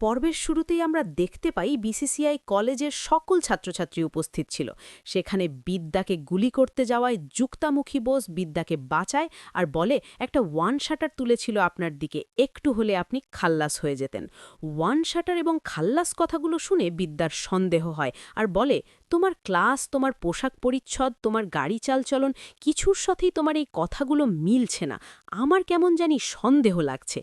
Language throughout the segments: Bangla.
পর্বের শুরুতেই আমরা দেখতে পাই বিসিসিআই কলেজের সকল ছাত্রছাত্রী উপস্থিত ছিল। সেখানে বিদ্যাকে গুলি করতে যাওয়ায় যুক্তামুখী বোস বিদ্যাকে বাঁচায় আর বলে একটা ওয়ান শাটার তুলেছিল আপনার দিকে, একটু হলে আপনি খাল্লাস হয়ে যেতেন। ওয়ান শাটার এবং খাল্লাস কথাগুলো শুনে বিদ্যার সন্দেহ হয় আর বলে তোমার ক্লাস, তোমার পোশাক পরিচ্ছদ, তোমার গাড়ি চালচলন কিছুর সাথেই তোমার এই কথাগুলো মিলছে না। আমার কেমন জানি সন্দেহ লাগছে।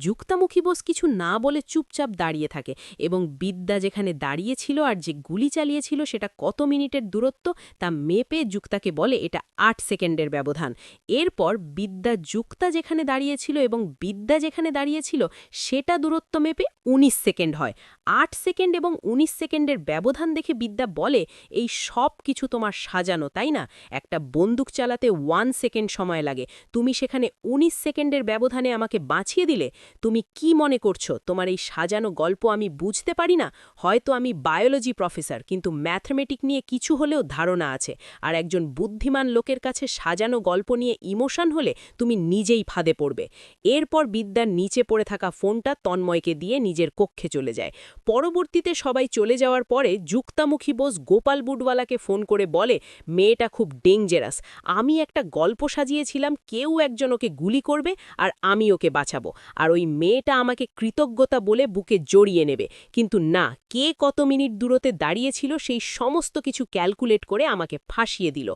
যুক্তামুখী বোস কিছু না বলে চুপচাপ দাঁড়িয়ে থাকে এবং বিদ্যা যেখানে দাঁড়িয়েছিল আর যে গুলি চালিয়েছিল সেটা কত মিনিটের দূরত্ব তা মেপে যুক্তাকে বলে এটা ৮ সেকেন্ডের ব্যবধান। এরপর বিদ্যা যুক্তা যেখানে দাঁড়িয়েছিল এবং বিদ্যা যেখানে দাঁড়িয়েছিল সেটা দূরত্ব মেপে ১৯ সেকেন্ড হয়। ৮ সেকেন্ড এবং ১৯ সেকেন্ডের ব্যবধান দেখে বিদ্যা বলে এই সব কিছু তোমার সাজানো, তাই না? একটা বন্দুক চালাতে 1 সেকেন্ড সময় লাগে, তুমি সেখানে ১৯ সেকেন্ডের ব্যবধানে আমাকে বাঁচিয়ে দিলে। তুমি কি মনে করছো তোমার এই সাজানো গল্প আমি বুঝতে পারি না? হয়তো আমি বায়োলজি প্রফেসর, কিন্তু ম্যাথমেটিক নিয়ে কিছু হলেও ধারণা আছে। আর একজন বুদ্ধিমান লোকের কাছে সাজানো গল্প নিয়ে ইমোশন হলে তুমি নিজেই ফাঁদে পড়বে। এরপর বিদ্যার নিচে পড়ে থাকা ফোনটা তন্ময়কে দিয়ে নিজের কক্ষে চলে যায়। পরবর্তীতে সবাই চলে যাওয়ার পরে যুক্তামুখী বোস গোপাল বুডওয়ালাকে ফোন করে বলে মেয়েটা খুব ডেঞ্জারাস, আমি একটা গল্প সাজিয়েছিলাম কেউ একজন ওকে গুলি করবে আর আমি ওকে বাঁচাবো, আর ওই মেয়েটা আমাকে কৃতজ্ঞতা বলে বুকে জড়িয়ে নেবে। কিন্তু না, কে কত মিনিট দূরতে দাঁড়িয়েছিল সেই সমস্ত কিছু ক্যালকুলেট করে আমাকে ফাঁসিয়ে দিল।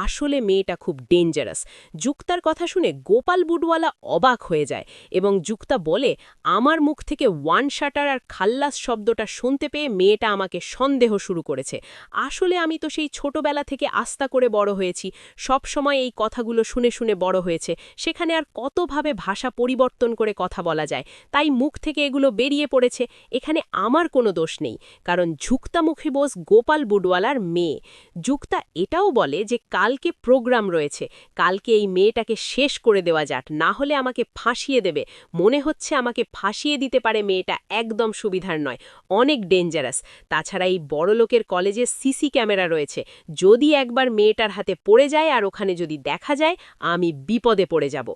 আসলে মেয়েটা খুব ডেঞ্জারাস। যুক্তার কথা শুনে গোপাল বুডওয়ালা অবাক হয়ে যায় এবং যুক্তা বলে আমার মুখ থেকে ওয়ান শাটার আর খাল্লাস শব্দটা শুনতে পেয়ে মেয়েটা আমাকে সন্দেহ শুরু করেছে। আসলে আমি তো সেই ছোটবেলা থেকে আস্থা করে বড় হয়েছি, সব সময় এই কথাগুলো শুনে শুনে বড় হয়েছে। সেখানে আর কতভাবে ভাষা পরিবর্তন করে কথা বলা যায়, তাই মুখ থেকে এগুলো বেরিয়ে পড়েছে। এখানে আমার কোনো দোষ নেই, কারণ যুক্তামুখী বোস গোপাল বুডওয়ালার মেয়ে। যুক্তা এটাও বলে যে কালকে প্রোগ্রাম রয়েছে, কালকে এই মেয়েটাকে শেষ করে দেওয়া যাক, না হলে আমাকে ফাঁসিয়ে দেবে। মনে হচ্ছে আমাকে ফাঁসিয়ে দিতে পারে মেয়েটা, একদম সুবিধার নয়, অনেক ডেঞ্জারাস। তাছাড়া এই বড়লোকের কলেজে সিসি ক্যামেরা রয়েছে, যদি একবার মেয়েটার হাতে পড়ে যায় আর ওখানে যদি দেখা যায় আমি বিপদে পড়ে যাব।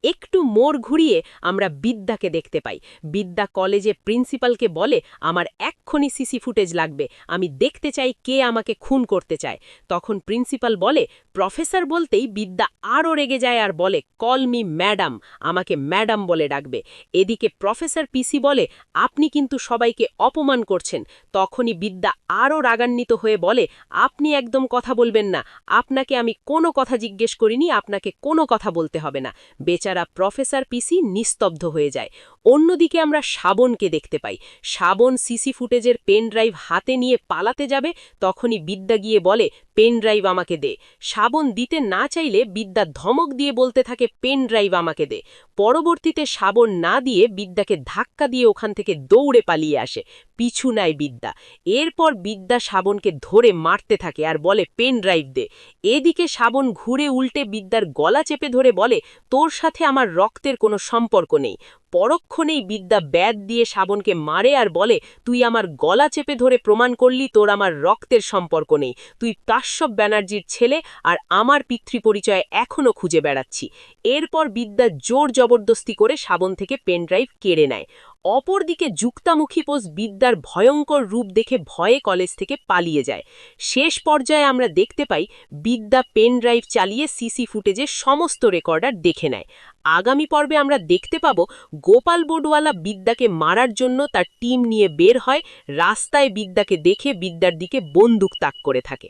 একটু মোড় ঘুরিয়ে আমরা বিদ্যাকে দেখতে পাই। বিদ্যা কলেজে প্রিন্সিপালকে বলে আমার এক্ষুনি সিসি ফুটেজ লাগবে, আমি দেখতে চাই কে আমাকে খুন করতে চায়। তখন প্রিন্সিপাল বলে প্রফেসর বলতেই বিদ্যা আরও রেগে যায় আর বলে কল মি ম্যাডাম, আমাকে ম্যাডাম বলে ডাকবে। এদিকে প্রফেসর পিসি বলে আপনি কিন্তু সবাইকে অপমান করছেন। তখনই বিদ্যা আরও রাগান্বিত হয়ে বলে আপনি একদম কথা বলবেন না, আপনাকে আমি কোনো কথা জিজ্ঞেস করিনি, আপনাকে কোনো কথা বলতে হবে না। বেচারা প্রফেসর পিসি নিস্তব্ধ হয়ে যায়। অন্যদিকে আমরা শ্রাবণকে দেখতে পাই। শ্রাবণ সিসি ফুটেজের পেন ড্রাইভ হাতে নিয়ে পালাতে যাবে, তখনই বিদ্যা গিয়ে বলে পেন ড্রাইভ আমাকে দে। শ্রাবণ দিতে না চাইলে বিদ্যা ধমক দিয়ে বলতে থাকে পেন ড্রাইভ আমাকে দে। পরবর্তীতে শ্রাবণ না দিয়ে বিদ্যাকে ধাক্কা দিয়ে ওখান থেকে দৌড়ে পালিয়ে আসে, পিছু নেয় বিদ্যা। এরপর বিদ্যা শ্রাবণকে ধরে মারতে থাকে আর বলে পেন ড্রাইভ দে। এদিকে শ্রাবণ ঘুরে উল্টে বিদ্যার গলা চেপে ধরে বলে তোর সাথে আমার রক্তের কোনো সম্পর্ক নেই। পরক্ষণেই বিদ্যা ব্যাট দিয়ে শ্রাবণকে মারে আর বলে তুই আমার গলা চেপে ধরে প্রমাণ করলি তোর আমার রক্তের সম্পর্ক নেই, তুই কাশ্যপ ব্যানার্জির ছেলে আর আমার পিতৃপরিচয় এখনও খুঁজে বেড়াচ্ছি। এরপর বিদ্যা জোর জবরদস্তি করে শ্রাবণ থেকে পেনড্রাইভ কেড়ে নেয়। অপরদিকে যুক্তামুখী বোস বিদ্যার ভয়ঙ্কর রূপ দেখে ভয়ে কলেজ থেকে পালিয়ে যায়। শেষ পর্যায়ে আমরা দেখতে পাই বিদ্যা পেন ড্রাইভ চালিয়ে সিসি ফুটেজের সমস্ত রেকর্ডার দেখে নেয়। আগামী পর্বে আমরা দেখতে পাব গোপাল বুডওয়ালা বিদ্যাকে মারার জন্য তার টিম নিয়ে বের হয়, রাস্তায় বিদ্যাকে দেখে বিদ্যার দিকে বন্দুক তাক করে থাকে।